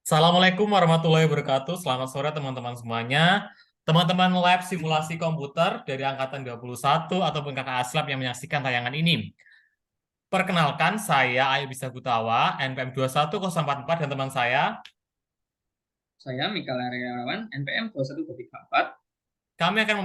Assalamualaikum warahmatullahi wabarakatuh. Selamat sore teman-teman semuanya. Teman-teman lab simulasi komputer dari angkatan 21 ataupun kakak aslab yang menyaksikan tayangan ini. Perkenalkan, saya Ayu Bisa Gutawa, NPM 21044 dan teman saya. Saya Mikael Aryawan, NPM 2134. Kami akan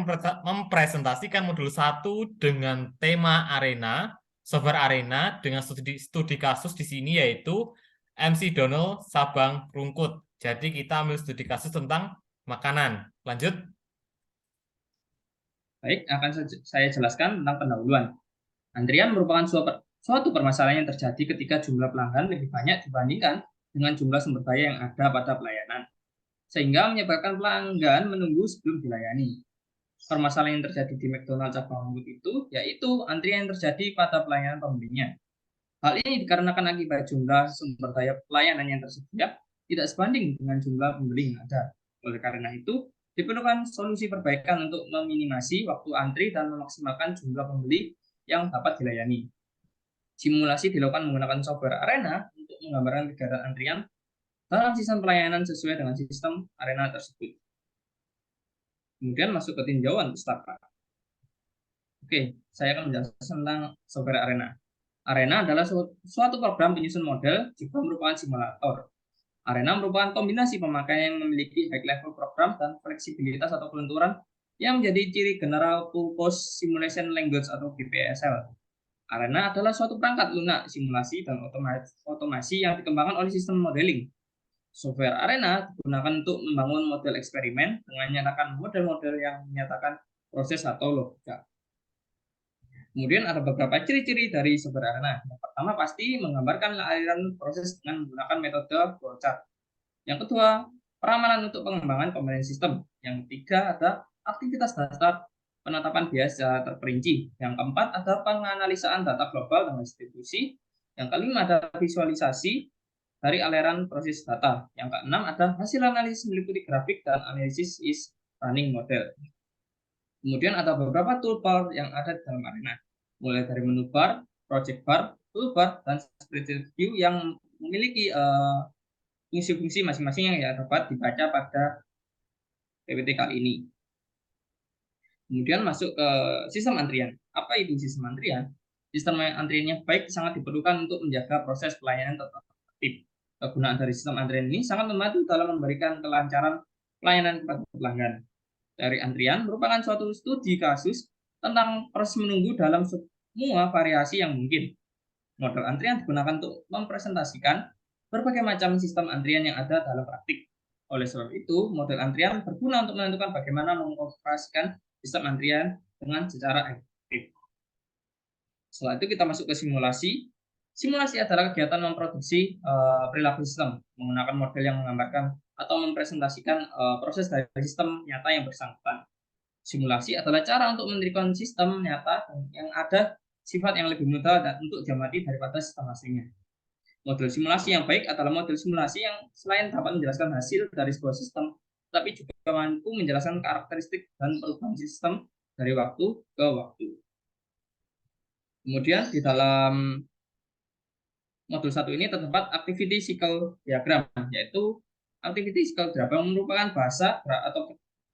mempresentasikan modul 1 dengan tema arena, software arena dengan studi kasus di sini yaitu MC Donald Sabang Rungkut. Jadi kita ambil studi kasus tentang makanan. Lanjut. Baik, akan saya jelaskan tentang pendahuluan. Antrian merupakan suatu permasalahan yang terjadi ketika jumlah pelanggan lebih banyak dibandingkan dengan jumlah sumber daya yang ada pada pelayanan, sehingga menyebabkan pelanggan menunggu sebelum dilayani. Permasalahan yang terjadi di McDonald's cabang Rungkut itu yaitu antrian yang terjadi pada pelayanan pembelinya. Hal ini dikarenakan akibat jumlah sumber daya pelayanan yang tersedia tidak sebanding dengan jumlah pembeli yang ada. Oleh karena itu, diperlukan solusi perbaikan untuk meminimasi waktu antri dan memaksimalkan jumlah pembeli yang dapat dilayani. Simulasi dilakukan menggunakan software Arena untuk menggambarkan kegiatan antrian dalam sistem pelayanan sesuai dengan sistem Arena tersebut. Kemudian masuk ke tinjauan pustaka. Oke, saya akan menjelaskan tentang software Arena. Arena adalah suatu program penyusun model juga merupakan simulator. Arena merupakan kombinasi pemakaian yang memiliki high level program dan fleksibilitas atau kelenturan yang menjadi ciri General Purpose Simulation Language atau GPSL. Arena adalah suatu perangkat lunak simulasi dan otomasi yang dikembangkan oleh sistem modeling. Software Arena digunakan untuk membangun model eksperimen dengan menyatakan model-model yang menyatakan proses atau logika. Kemudian ada beberapa ciri-ciri dari software Arena. Yang pertama pasti menggambarkan aliran proses dengan menggunakan metode flowchart. Yang kedua, peramalan untuk pengembangan komponen sistem. Yang ketiga ada aktivitas dasar penetapan biaya terperinci. Yang keempat ada penganalisaan data global dan distribusi. Yang kelima ada visualisasi dari aliran proses data. Yang keenam ada hasil analisis meliputi grafik dan analisis is running model. Kemudian ada beberapa toolbar yang ada di dalam Arena, mulai dari menu bar, project bar, toolbar, dan spreadsheet view yang memiliki fungsi-fungsi masing-masing yang ya dapat dibaca pada PPT kali ini. Kemudian masuk ke sistem antrian. Apa itu sistem antrian? Sistem antriannya baik sangat diperlukan untuk menjaga proses pelayanan tetap tertib. Kegunaan dari sistem antrian ini sangat membantu dalam memberikan kelancaran pelayanan kepada pelanggan. Dari antrian merupakan suatu studi kasus tentang proses menunggu dalam semua variasi yang mungkin. Model antrian digunakan untuk mempresentasikan berbagai macam sistem antrian yang ada dalam praktik. Oleh sebab itu, model antrian berguna untuk menentukan bagaimana mengoperasikan sistem antrian dengan secara efektif. Setelah itu kita masuk ke simulasi. Simulasi adalah kegiatan memproduksi perilaku sistem menggunakan model yang menggambarkan atau mempresentasikan proses dari sistem nyata yang bersangkutan. Simulasi adalah cara untuk mendirikan sistem nyata yang ada sifat yang lebih mudah dan untuk diamati daripada sistem aslinya. Model simulasi yang baik adalah model simulasi yang selain dapat menjelaskan hasil dari sebuah sistem, tapi juga mampu menjelaskan karakteristik dan perubahan sistem dari waktu ke waktu. Kemudian di dalam modul 1 ini terdapat activity cycle diagram, yaitu activity cycle diagram merupakan bahasa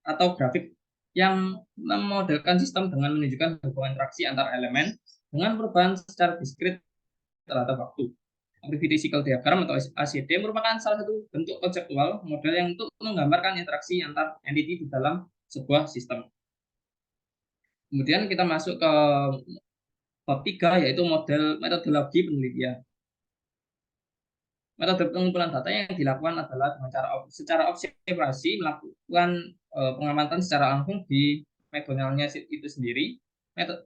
atau grafik yang memodelkan sistem dengan menunjukkan hubungan interaksi antar elemen dengan perubahan secara diskrit terhadap waktu. Activity cycle diagram atau ACD merupakan salah satu bentuk konseptual model yang untuk menggambarkan interaksi antar entity di dalam sebuah sistem. Kemudian kita masuk ke bab 3 yaitu model metodologi penelitian. Metode pengumpulan data yang dilakukan adalah dengan secara observasi melakukan pengamatan secara langsung di McDonald-nya itu sendiri.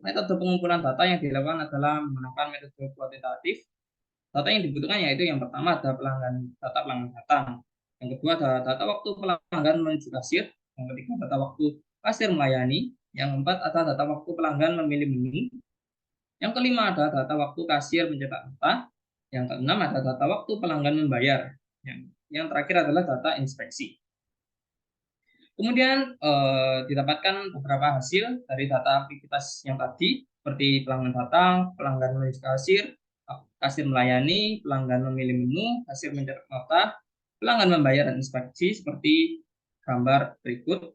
Metode pengumpulan data yang dilakukan adalah menggunakan metode kuantitatif. Data yang dibutuhkan yaitu yang pertama ada data pelanggan datang, yang kedua ada data waktu pelanggan menuju kasir, yang ketiga data waktu kasir melayani, yang keempat ada data waktu pelanggan memilih menu, yang kelima ada data waktu kasir mencetak data, yang keenam ada data waktu pelanggan membayar. Yang terakhir adalah data inspeksi. Kemudian didapatkan beberapa hasil dari data aktivitas yang tadi, seperti pelanggan datang, pelanggan menuju kasir, kasir melayani, pelanggan memilih menu, kasir mencetak nota, pelanggan membayar dan inspeksi seperti gambar berikut.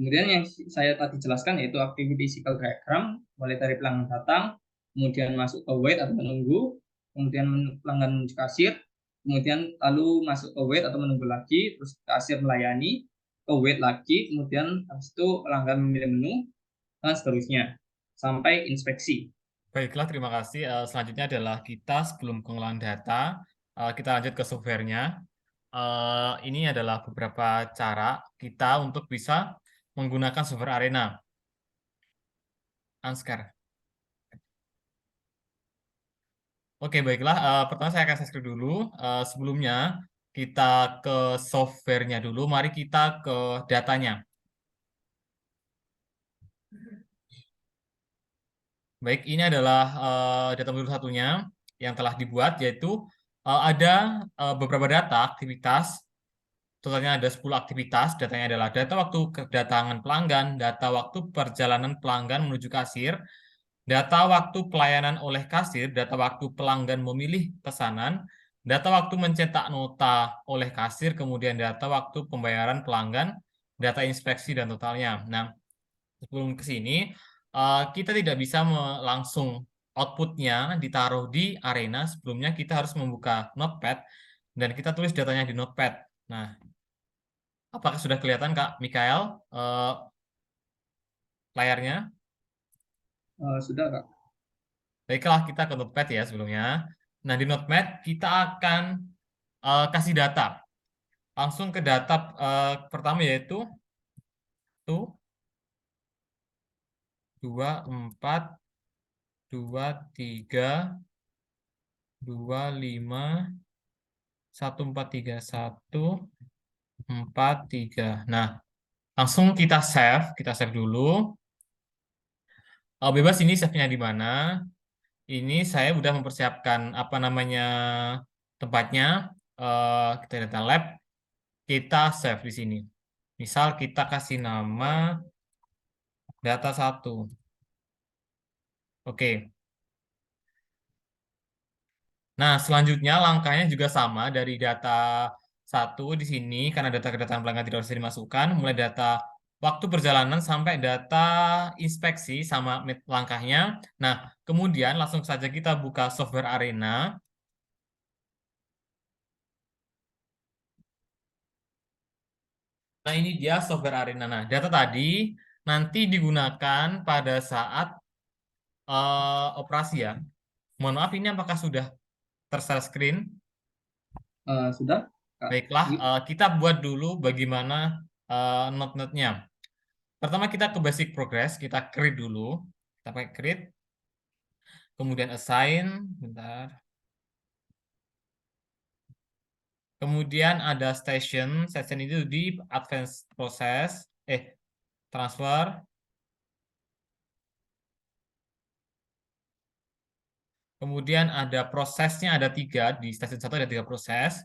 Kemudian yang saya tadi jelaskan yaitu activity cycle diagram, mulai dari pelanggan datang, kemudian masuk ke wait atau menunggu, kemudian pelanggan menuju kasir, kemudian lalu masuk ke wait atau menunggu lagi, terus kasir melayani, ke wait lagi, kemudian habis itu pelanggan memilih menu, dan seterusnya, sampai inspeksi. Baiklah, terima kasih. Selanjutnya adalah kita sebelum pengolahan data, kita lanjut ke softwarenya. Ini adalah beberapa cara kita untuk bisa menggunakan software Arena. Anscar. Oke, baiklah. Pertama saya akan share dulu. Sebelumnya kita ke softwarenya dulu. Mari kita ke datanya. Baik, ini adalah data modul satunya yang telah dibuat, yaitu ada beberapa data aktivitas. Totalnya ada 10 aktivitas. Datanya adalah data waktu kedatangan pelanggan, data waktu perjalanan pelanggan menuju kasir, data waktu pelayanan oleh kasir, data waktu pelanggan memilih pesanan, data waktu mencetak nota oleh kasir, kemudian data waktu pembayaran pelanggan, data inspeksi dan totalnya. Nah, sebelum ke sini, kita tidak bisa langsung outputnya ditaruh di Arena. Sebelumnya kita harus membuka Notepad dan kita tulis datanya di Notepad. Nah, apakah sudah kelihatan Kak Mikael layarnya? Sudah, Kak. Baiklah, kita ke Notepad ya sebelumnya. Nah, di Notepad kita akan kasih data. Langsung ke data pertama yaitu tuh 24, 23, 25, 1431, 43. Nah, langsung kita save dulu. Bebas ini save-nya di mana? Ini saya udah mempersiapkan apa namanya tempatnya. Kita data lab, kita save di sini. Misal kita kasih nama data 1. Oke. Nah, selanjutnya langkahnya juga sama dari data 1 di sini karena data kedatangan pelanggan tidak bisa dimasukkan, mulai data waktu perjalanan sampai data inspeksi sama langkahnya. Nah, kemudian langsung saja kita buka software Arena. Nah, ini dia software Arena. Nah, data tadi nanti digunakan pada saat operasi ya. Mohon maaf, ini apakah sudah tershare screen? Sudah, Kak. Baiklah, kita buat dulu bagaimana note-note-nya. Pertama kita ke basic progress, kita create dulu. Kita pakai create, kemudian assign, bentar. Kemudian ada station itu di advanced process, transfer. Kemudian ada prosesnya ada 3, di station 1 ada 3 proses.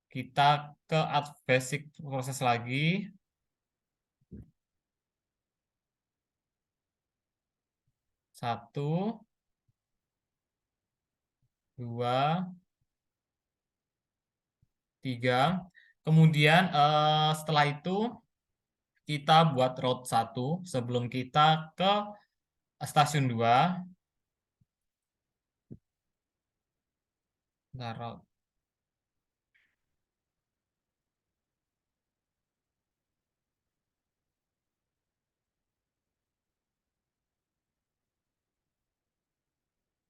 Kita ke basic proses lagi. 1, 2, 3. Kemudian setelah itu kita buat route 1 sebelum kita ke stasiun 2. Nah,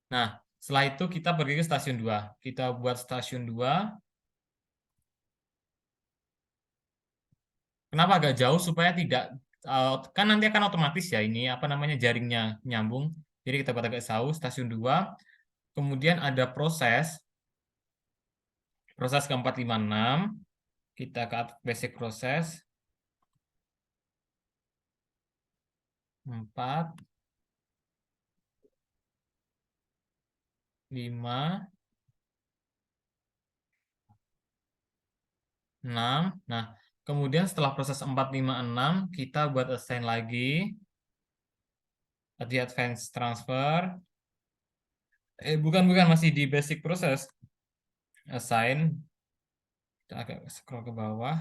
nah, setelah itu kita pergi ke stasiun 2. Kita buat stasiun 2. Kenapa agak jauh supaya tidak kan nanti akan otomatis ya ini apa namanya jaringnya nyambung. Jadi kita buat agak jauh stasiun 2. Kemudian ada proses ke 456. Kita ke basic proses 4, 5, 6. Nah, kemudian setelah proses 456 kita buat assign lagi di advance transfer. Bukan, masih di basic proses. assign, kita agak scroll ke bawah.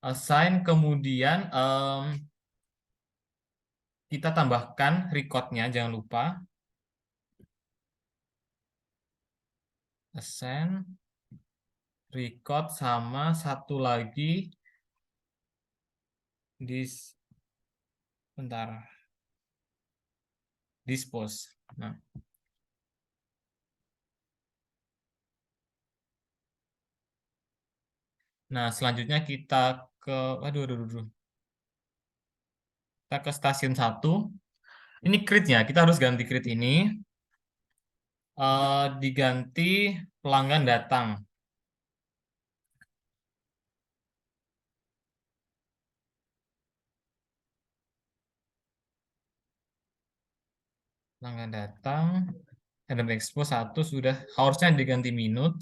Assign, kemudian kita tambahkan recordnya, jangan lupa. Assign, record, sama satu lagi bentar, dispose. Nah, selanjutnya kita ke, aduh. Kita ke stasiun 1. Ini create-nya, kita harus ganti create ini. Diganti pelanggan datang. Pelanggan datang, random expose 1 sudah, harusnya diganti minute.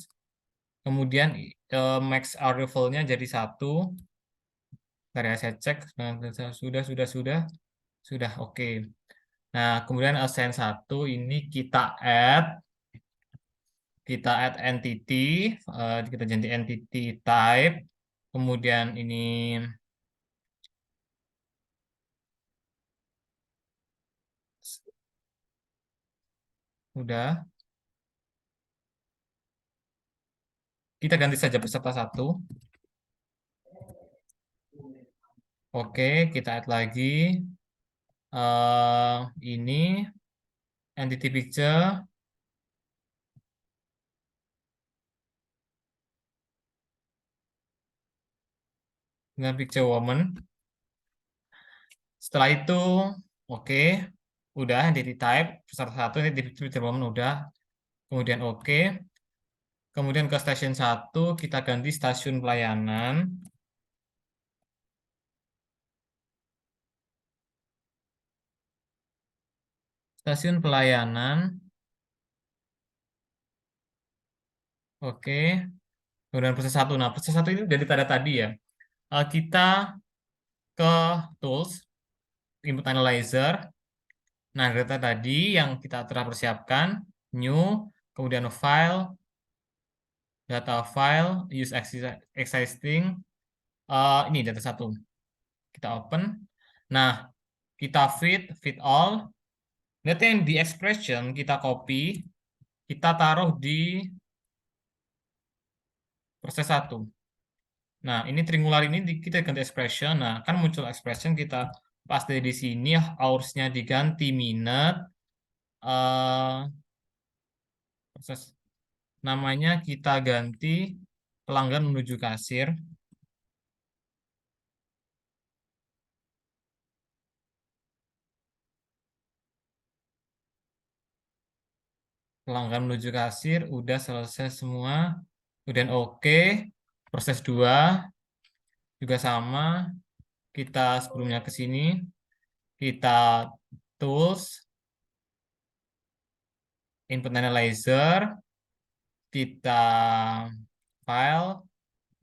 Kemudian max arrival-nya jadi 1. Bentar ya, saya cek. Sudah, oke. Nah, kemudian assign 1 ini kita add entity, kita ganti entity type, kemudian ini udah, kita ganti saja peserta 1. Oke, kita add lagi ini entity picture dengan picture woman. Setelah itu, oke, udah entity type peserta 1, entity picture woman udah. Kemudian oke. Kemudian ke stasiun 1 kita ganti stasiun pelayanan. Stasiun pelayanan. Oke. Kemudian proses 1. Nah, proses 1 ini dari tanda tadi ya. Kita ke tools, input analyzer. Nah, data tadi yang kita telah persiapkan, new, kemudian file, data file, use existing. Ini data 1. Kita open. Nah, kita feed all. Data yang di expression kita copy, kita taruh di proses 1. Nah, ini triangular ini kita ganti expression. Nah, kan muncul expression, kita paste di sini, hours-nya diganti minute. Proses namanya kita ganti pelanggan menuju kasir. Pelanggan menuju kasir, udah selesai semua. Kemudian oke. Proses 2 juga sama. Kita sebelumnya ke sini. Kita tools, input analyzer, kita file,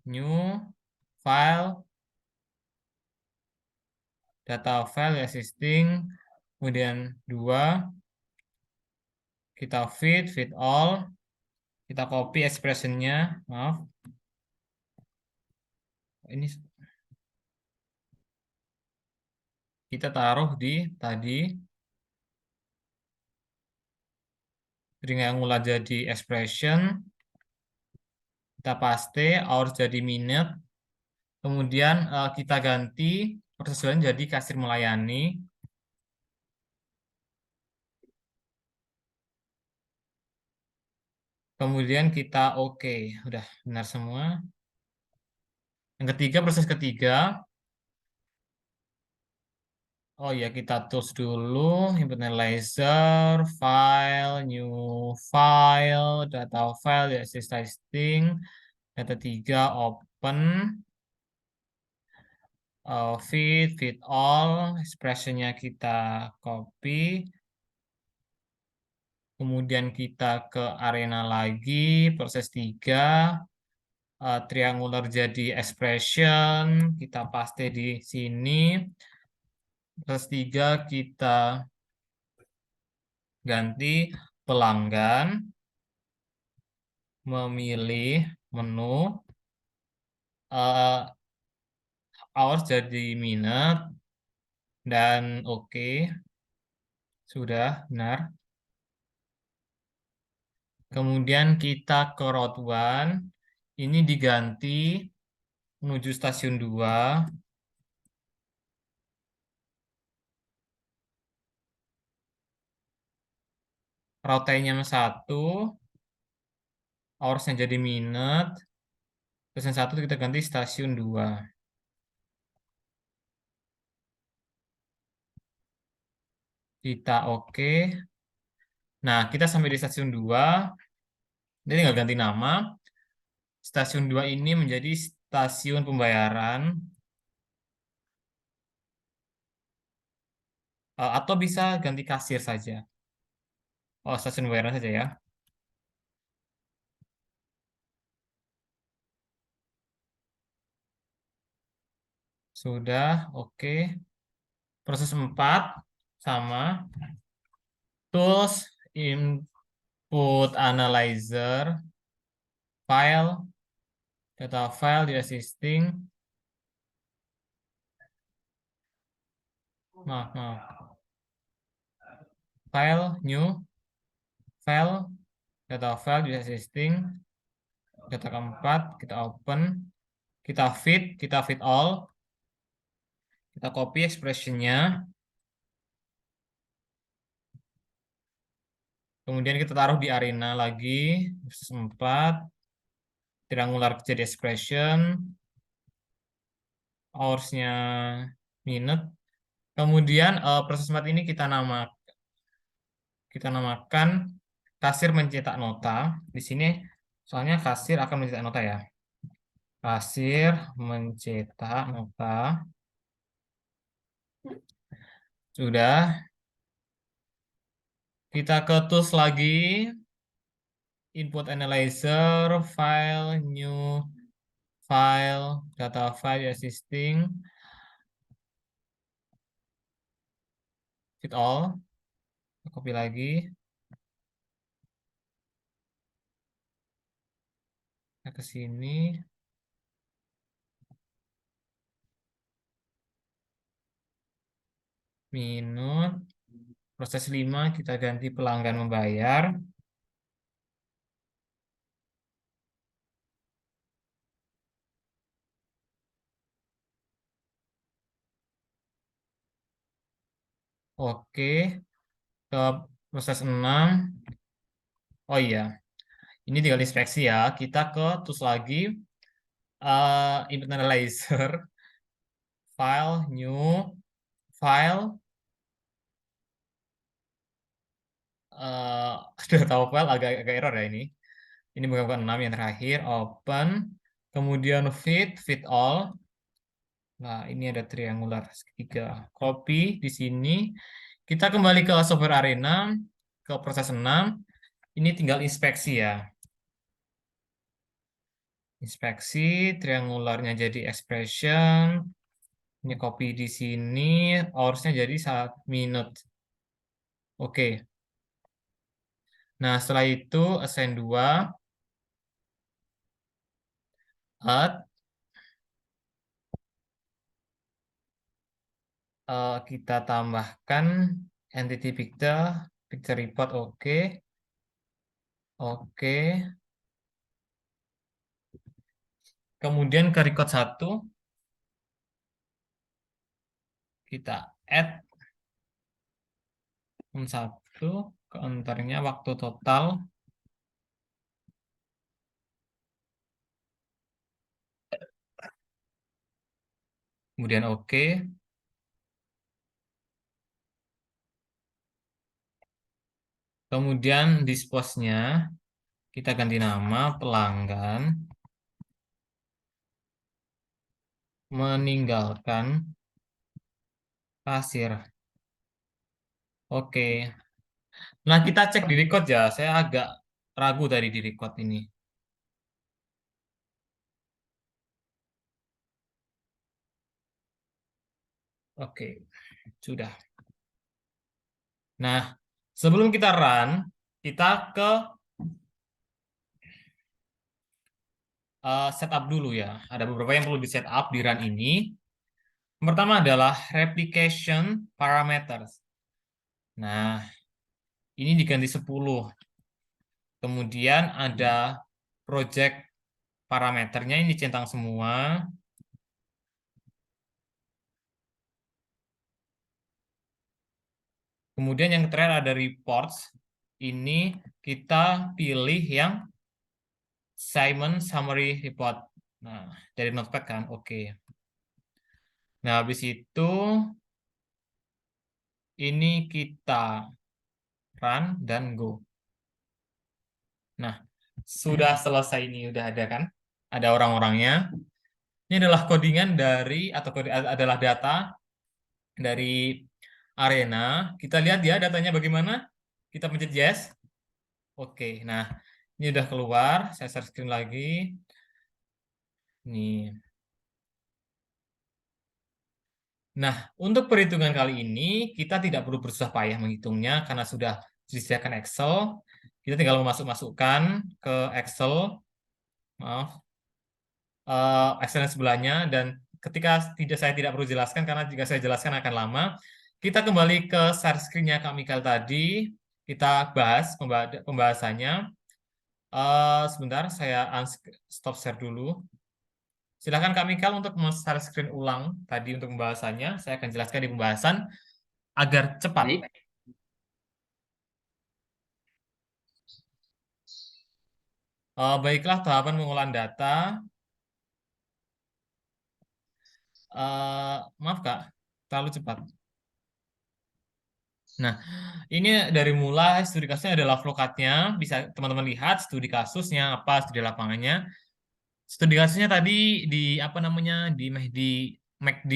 new, file, data file existing, kemudian 2, kita feed all, kita copy expressionnya, maaf, ini kita taruh di tadi, triangular jadi expression, kita paste, hours jadi minute, kemudian kita ganti proses jadi kasir melayani. Kemudian kita oke, udah benar semua. Yang ketiga, proses ketiga. Oh ya, kita tools dulu, input analyzer, file, new file, data file, ya, testing, data 3, open, feed all, expressionnya kita copy, kemudian kita ke arena lagi, proses 3, triangular jadi expression, kita paste di sini, proses 3 kita Ganti pelanggan memilih menu, eh, hours jadi minute, dan oke, sudah benar. Kemudian kita ke route 1, ini diganti menuju stasiun 2. Route nya 1, hoursnya jadi minute, stasiun 1 kita ganti stasiun 2. Kita oke. Nah, kita sampai di stasiun 2, jadi tinggal ganti nama. Stasiun 2 ini menjadi stasiun pembayaran, atau bisa ganti kasir saja. Oh, stasiun pembayaran saja ya. Sudah, oke. Proses 4 sama. Tools, input analyzer, file, data file di existing. Maaf, maaf. File, new, file, data file di existing. Data keempat, kita open. Kita fit all. Kita copy expressionnya. Kemudian kita taruh di arena lagi. Proses 4. Triangular jadi expression. Hours-nya minute. Kemudian proses 4 ini kita namakan kasir mencetak nota. Di sini soalnya kasir akan mencetak nota ya. Kasir mencetak nota. Sudah. Kita ke tools lagi. Input analyzer, file, new, file, data file existing, fit all. Copy lagi. Nah, ke sini. Minut. Proses 5 kita ganti pelanggan membayar. Oke. Ke proses 6. Oh iya. Ini tinggal inspeksi ya. Kita ke tools lagi. Input analyzer. File, new, file. Sudah tahu file agak error ya ini. Ini bukan 6 yang terakhir. Open. Kemudian fit all. Nah, ini ada triangular segitiga. Copy di sini. Kita kembali ke software arena, ke proses 6. Ini tinggal inspeksi ya. Inspeksi, triangularnya jadi expression. Ini copy di sini, hours-nya jadi 1 minute. Oke. Nah, setelah itu assign 2, add, kita tambahkan entity picture, picture report, oke. Oke. Kemudian ke record 1, kita add 1, ke enternya waktu total. Kemudian oke. Kemudian dispose-nya kita ganti nama pelanggan meninggalkan kasir. Oke. Nah, kita cek di record ya. Saya agak ragu tadi di record ini. Oke, sudah. Nah, Sebelum kita run, kita ke setup dulu ya. Ada beberapa yang perlu di setup di run ini. Yang pertama adalah replication parameters. Nah, ini diganti 10. Kemudian ada project parameternya ini centang semua. Kemudian yang terakhir ada reports. Ini kita pilih yang Simon Summary Report. Nah, dari Notepad kan? Oke. Nah, habis itu ini kita run dan go. Nah, sudah selesai ini, udah ada kan? Ada orang-orangnya. Ini adalah codingan dari, atau adalah data dari Arena. Kita lihat ya datanya bagaimana. Kita pencet yes. Oke, nah ini udah keluar. Saya share screen lagi. Nih. Nah, untuk perhitungan kali ini, kita tidak perlu bersusah payah menghitungnya karena sudah disediakan Excel. Kita tinggal memasukkan ke Excel. Maaf. Excel yang sebelahnya, dan ketika saya tidak perlu jelaskan karena jika saya jelaskan akan lama. Kita kembali ke share screen-nya Kak Mikael tadi, kita bahas pembahasannya. Sebentar, saya stop share dulu. Silakan Kak Mikael untuk share screen ulang tadi untuk pembahasannya. Saya akan jelaskan di pembahasan agar cepat. Baik. Baiklah, tahapan pengolahan data. Maaf Kak, terlalu cepat. Nah, ini dari mulai studi kasusnya adalah flowcard-nya. Bisa teman-teman lihat studi kasusnya apa, studi lapangannya. Studi kasusnya tadi di apa namanya di McD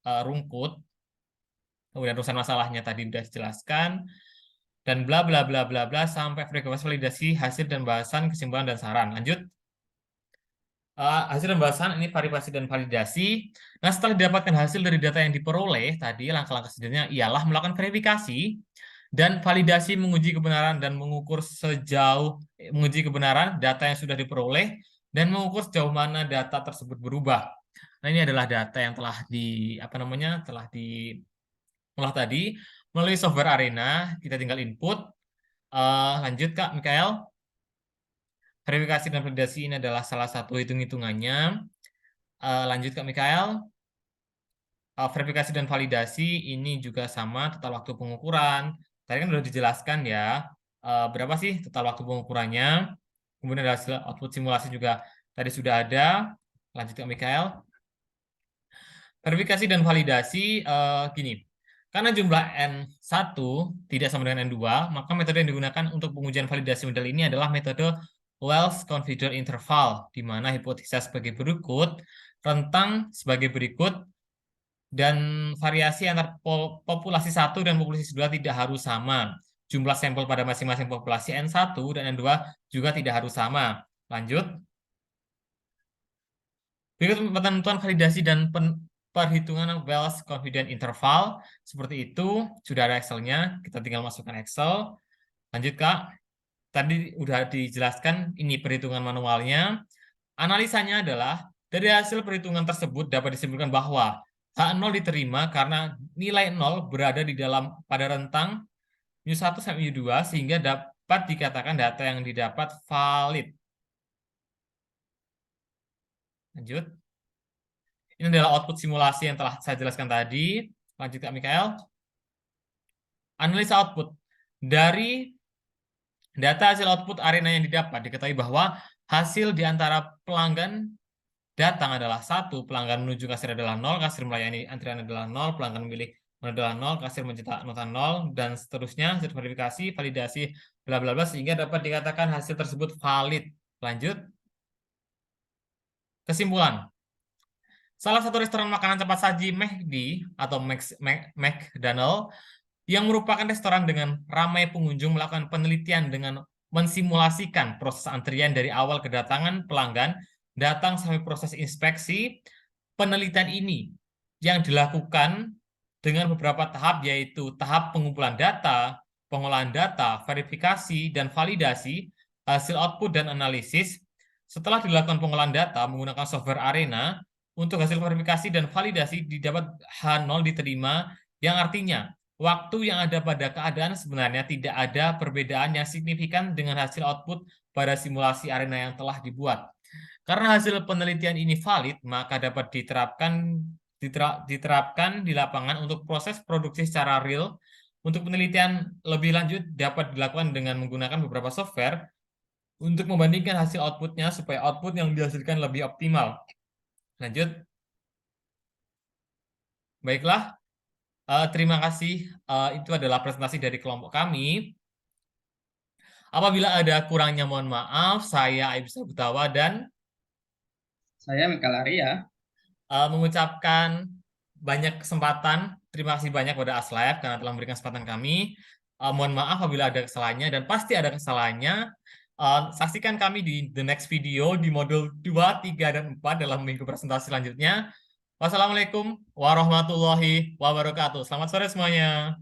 Rungkut. Kemudian urusan masalahnya tadi sudah dijelaskan dan bla bla bla bla bla sampai frekuensi validasi hasil dan bahasan kesimpulan dan saran. Lanjut. Hasil dan bahasan ini validasi dan validasi. Nah, setelah didapatkan hasil dari data yang diperoleh, tadi langkah-langkah selanjutnya ialah melakukan verifikasi dan validasi, menguji kebenaran dan menguji kebenaran data yang sudah diperoleh dan mengukur sejauh mana data tersebut berubah. Nah, ini adalah data yang telah diolah tadi melalui software Arena. Kita tinggal input. Lanjut Kak Mikael. Verifikasi dan validasi ini adalah salah satu hitung-hitungannya. Lanjut Kak Mikael. Verifikasi dan validasi ini juga sama total waktu pengukuran. Tadi kan sudah dijelaskan ya. Berapa sih total waktu pengukurannya. Kemudian hasil output simulasi juga tadi sudah ada. Lanjut Kak Mikael. Verifikasi dan validasi gini. Karena jumlah N1 tidak sama dengan N2, maka metode yang digunakan untuk pengujian validasi model ini adalah metode Wells Confidence Interval, di mana hipotesa sebagai berikut, rentang sebagai berikut, dan variasi antar populasi 1 dan populasi 2 tidak harus sama. Jumlah sampel pada masing-masing populasi N1 dan N2 juga tidak harus sama. Lanjut. Berikut penentuan validasi dan perhitungan Wells Confidence Interval. Seperti itu, sudah ada Excel-nya. Kita tinggal masukkan Excel. Lanjut, Kak. Tadi udah dijelaskan, ini perhitungan manualnya. Analisanya adalah, dari hasil perhitungan tersebut dapat disimpulkan bahwa H0 diterima karena nilai 0 berada di dalam pada rentang U1 sampai U2, sehingga dapat dikatakan data yang didapat valid. Lanjut. Ini adalah output simulasi yang telah saya jelaskan tadi. Lanjut Kak Mikael. Analisa output. Dari data hasil output Arena yang didapat, diketahui bahwa hasil di antara pelanggan datang adalah 1, pelanggan menuju kasir adalah 0, kasir melayani antrian adalah 0, pelanggan memilih adalah 0, kasir mencetak nota 0, dan seterusnya, hasil verifikasi, validasi, bla bla bla, sehingga dapat dikatakan hasil tersebut valid. Lanjut. Kesimpulan. Salah satu restoran makanan cepat saji McD atau McDonald yang merupakan restoran dengan ramai pengunjung melakukan penelitian dengan mensimulasikan proses antrian dari awal kedatangan pelanggan datang sampai proses inspeksi. Penelitian ini yang dilakukan dengan beberapa tahap, yaitu tahap pengumpulan data, pengolahan data, verifikasi, dan validasi, hasil output dan analisis. Setelah dilakukan pengolahan data menggunakan software Arena, untuk hasil verifikasi dan validasi didapat H0 diterima, yang artinya waktu yang ada pada keadaan sebenarnya tidak ada perbedaan yang signifikan dengan hasil output pada simulasi Arena yang telah dibuat. Karena hasil penelitian ini valid, maka dapat diterapkan di lapangan untuk proses produksi secara real. Untuk penelitian lebih lanjut dapat dilakukan dengan menggunakan beberapa software untuk membandingkan hasil outputnya supaya output yang dihasilkan lebih optimal. Lanjut. Baiklah, terima kasih. Itu adalah presentasi dari kelompok kami. Apabila ada kurangnya mohon maaf. Saya Aibda Sabutawa dan Saya Mikael Arya. Mengucapkan banyak kesempatan. Terima kasih banyak kepada Aslab karena telah memberikan kesempatan kami. Mohon maaf apabila ada kesalahannya dan pasti ada kesalahannya. Saksikan kami di the next video di modul 2, 3, dan 4 dalam minggu presentasi selanjutnya. Wassalamualaikum warahmatullahi wabarakatuh. Selamat sore semuanya.